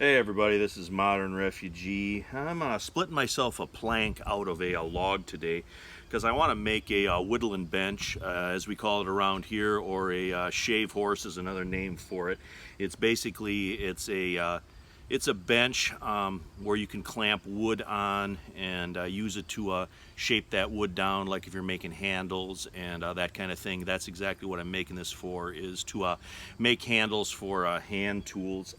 Hey everybody, this is Modern Refugee. I'm splitting myself a plank out of a log today because I want to make a whittling bench, as we call it around here, or a shave horse is another name for it. It's basically it's a bench where you can clamp wood on and use it to shape that wood down, like if you're making handles and that kind of thing. That's exactly what I'm making this for, is to make handles for hand tools.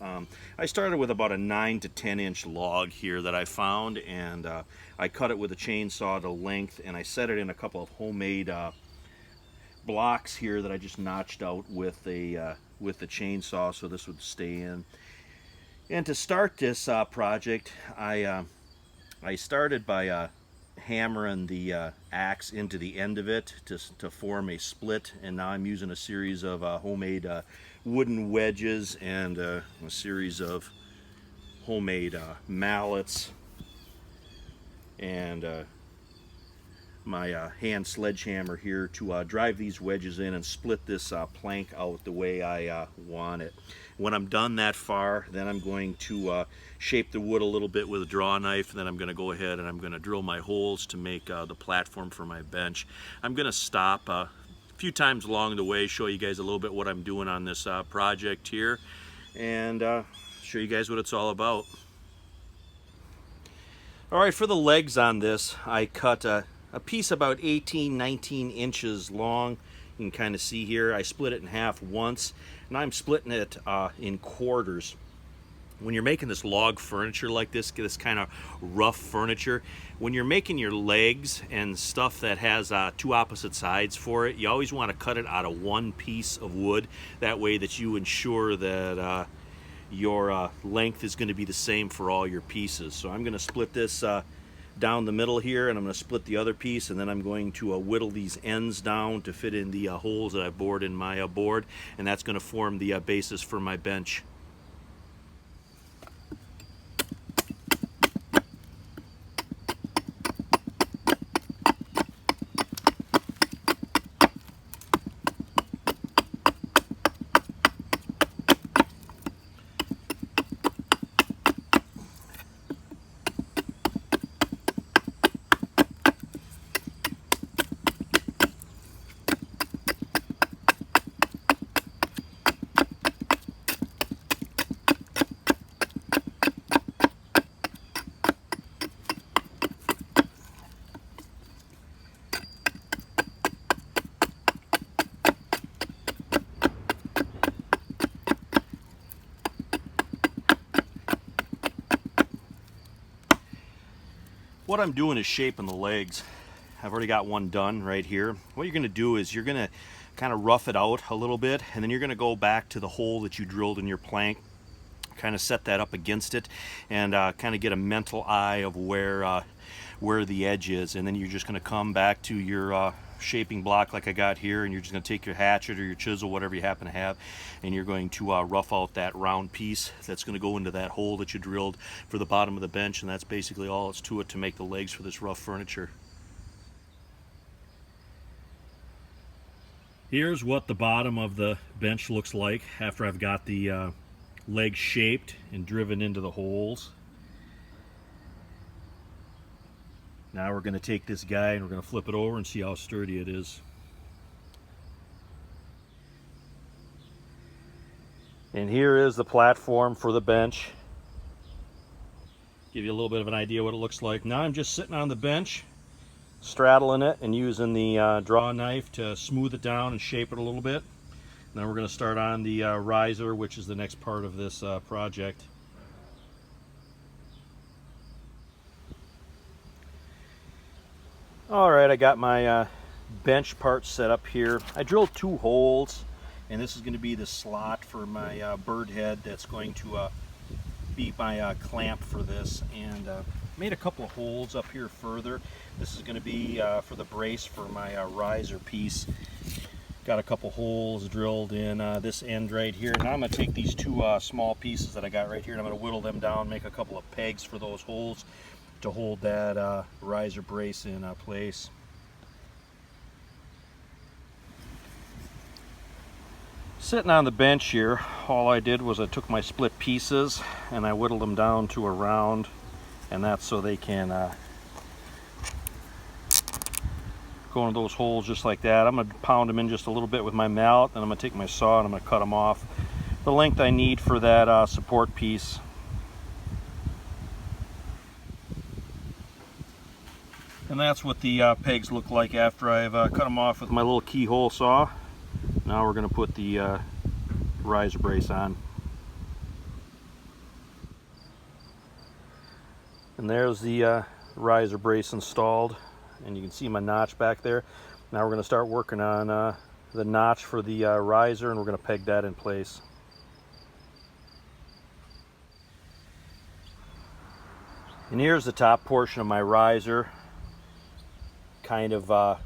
I started with about a 9 to 10 inch log here that I found, and I cut it with a chainsaw to length, and I set it in a couple of homemade blocks here that I just notched out with the chainsaw so this would stay in. And to start this project, I started by hammering the axe into the end of it to form a split, and now I'm using a series of homemade wooden wedges and a series of homemade mallets and my hand sledgehammer here to drive these wedges in and split this plank out the way I want it. When I'm done that far, then I'm going to shape the wood a little bit with a draw knife, and then I'm going to go ahead and I'm going to drill my holes to make the platform for my bench. I'm going to stop a few times along the way, show you guys a little bit what I'm doing on this project here, and show you guys what it's all about. Alright, for the legs on this, I cut a piece about 18-19 inches long. You can kind of see here I split it in half once, and I'm splitting it in quarters. When you're making this log furniture like this kind of rough furniture, when you're making your legs and stuff that has two opposite sides for it, you always want to cut it out of one piece of wood. That way that you ensure that your length is going to be the same for all your pieces. So I'm going to split this down the middle here, and I'm going to split the other piece, and then I'm going to whittle these ends down to fit in the holes that I bored in my board, and that's going to form the basis for my bench. What I'm doing is shaping the legs. I've already got one done right here. What you're going to do is you're going to kind of rough it out a little bit, and then you're going to go back to the hole that you drilled in your plank, kind of set that up against it, and kind of get a mental eye of where the edge is. And then you're just going to come back to your shaping block like I got here, and you're just going to take your hatchet or your chisel, whatever you happen to have, and you're going to rough out that round piece that's going to go into that hole that you drilled for the bottom of the bench. And that's basically all it's to it to make the legs for this rough furniture. Here's what the bottom of the bench looks like after I've got the legs shaped and driven into the holes. Now we're going to take this guy and we're going to flip it over and see how sturdy it is. And here is the platform for the bench. Give you a little bit of an idea what it looks like. Now I'm just sitting on the bench, straddling it and using the draw knife to smooth it down and shape it a little bit. Then we're going to start on the riser, which is the next part of this project. Alright, I got my bench part set up here. I drilled 2 holes, and this is going to be the slot for my bird head that's going to be my clamp for this. And made a couple of holes up here further. This is going to be for the brace for my riser piece. Got a couple holes drilled in this end right here. Now I'm going to take these 2 small pieces that I got right here, and I'm going to whittle them down, make a couple of pegs for those holes to hold that riser brace in place. Sitting on the bench here, all I did was I took my split pieces and I whittled them down to a round, and that's so they can go into those holes just like that. I'm going to pound them in just a little bit with my mallet, then I'm going to take my saw and I'm going to cut them off the length I need for that support piece. And that's what the pegs look like after I've cut them off with my little keyhole saw. Now we're going to put the riser brace on. And there's the riser brace installed, and you can see my notch back there. Now we're going to start working on the notch for the riser, and we're going to peg that in place. And here's the top portion of my riser. Kind of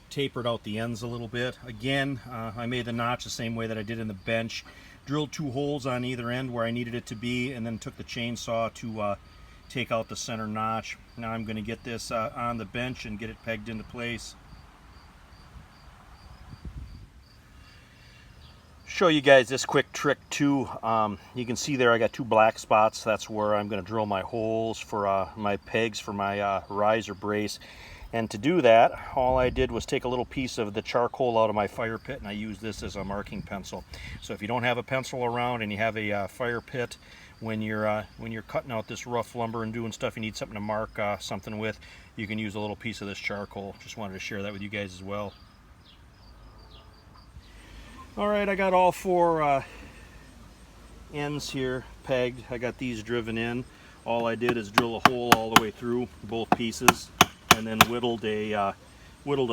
tapered out the ends a little bit. Again, I made the notch the same way that I did in the bench. Drilled 2 holes on either end where I needed it to be, and then took the chainsaw to take out the center notch. Now I'm going to get this on the bench and get it pegged into place. Show you guys this quick trick too. You can see there I got 2 black spots. That's where I'm going to drill my holes for my pegs for my riser brace. And to do that, all I did was take a little piece of the charcoal out of my fire pit, and I use this as a marking pencil. So if you don't have a pencil around and you have a fire pit, when you're cutting out this rough lumber and doing stuff, you need something to mark something with, you can use a little piece of this charcoal. Just wanted to share that with you guys as well. Alright, I got all 4 ends here pegged. I got these driven in. All I did is drill a hole all the way through both pieces, and then whittled a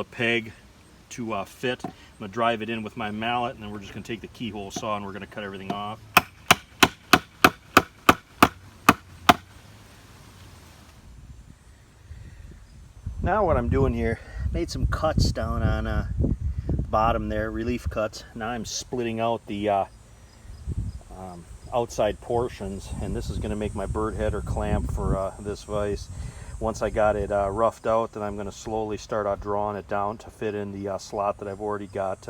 peg to fit. I'm going to drive it in with my mallet, and then we're just going to take the keyhole saw and we're going to cut everything off. Now what I'm doing here, made some cuts down on the bottom there, relief cuts. Now I'm splitting out the outside portions, and this is going to make my bird head or clamp for this vise. Once I got it roughed out, then I'm going to slowly start drawing it down to fit in the slot that I've already got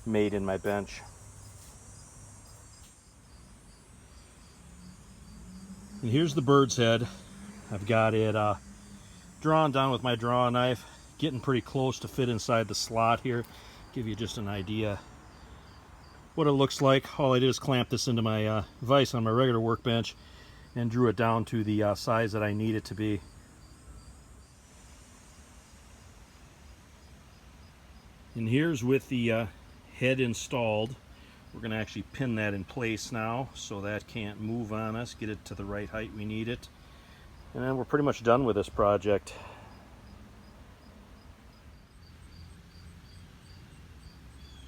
made in my bench. And here's the bird's head. I've got it drawn down with my draw knife, getting pretty close to fit inside the slot here. Give you just an idea what it looks like. All I did is clamp this into my vise on my regular workbench and drew it down to the size that I need it to be. And here's with the head installed. We're going to actually pin that in place now so that can't move on us, get it to the right height we need it. And then we're pretty much done with this project.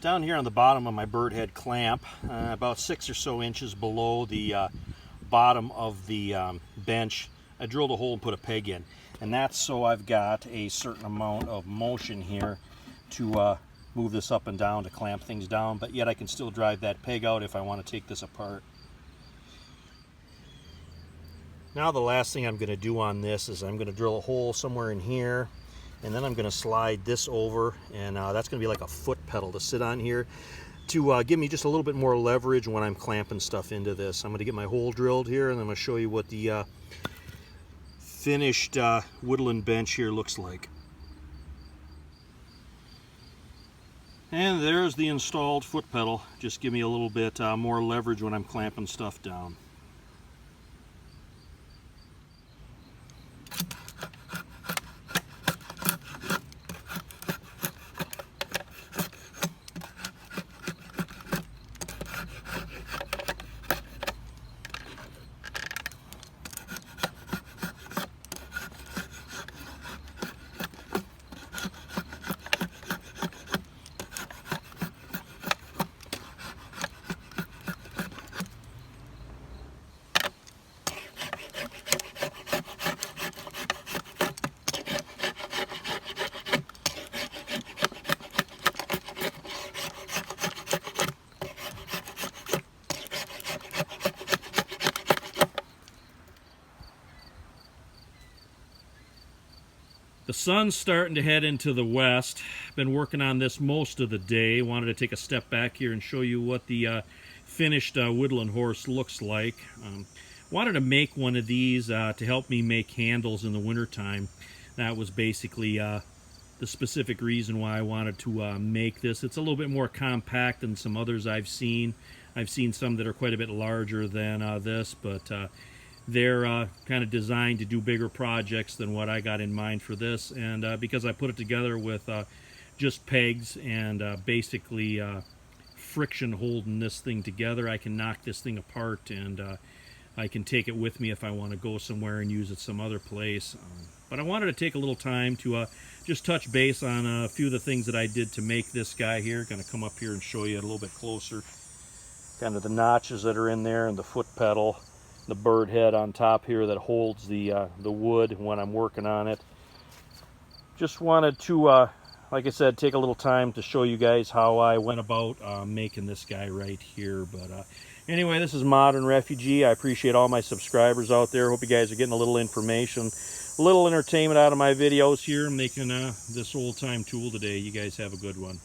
Down here on the bottom of my bird head clamp, about 6 or so inches below the bottom of the bench, I drilled a hole and put a peg in. And that's so I've got a certain amount of motion here to move this up and down to clamp things down, but yet I can still drive that peg out if I want to take this apart. Now the last thing I'm going to do on this is I'm going to drill a hole somewhere in here, and then I'm going to slide this over, and that's going to be like a foot pedal to sit on here to give me just a little bit more leverage when I'm clamping stuff into this. I'm going to get my hole drilled here, and I'm going to show you what the finished Whittling bench here looks like. And there's the installed foot pedal. Just give me a little bit more leverage when I'm clamping stuff down. The sun's starting to head into the west. Been working on this most of the day. Wanted to take a step back here and show you what the finished Whittling horse looks like. Wanted to make one of these to help me make handles in the wintertime. That was basically the specific reason why I wanted to make this. It's a little bit more compact than some others I've seen. I've seen some that are quite a bit larger than this, but they're kind of designed to do bigger projects than what I got in mind for this. And because I put it together with just pegs and basically friction holding this thing together, I can knock this thing apart, and I can take it with me if I want to go somewhere and use it some other place. But I wanted to take a little time to just touch base on a few of the things that I did to make this guy here. Going to come up here and show you a little bit closer. Kind of the notches that are in there, and the foot pedal, the bird head on top here that holds the wood when I'm working on it. Just wanted to, like I said, take a little time to show you guys how I went about making this guy right here. But anyway, this is Modern Refugee. I appreciate all my subscribers out there. Hope you guys are getting a little information, a little entertainment out of my videos here, making this old-time tool today. You guys have a good one.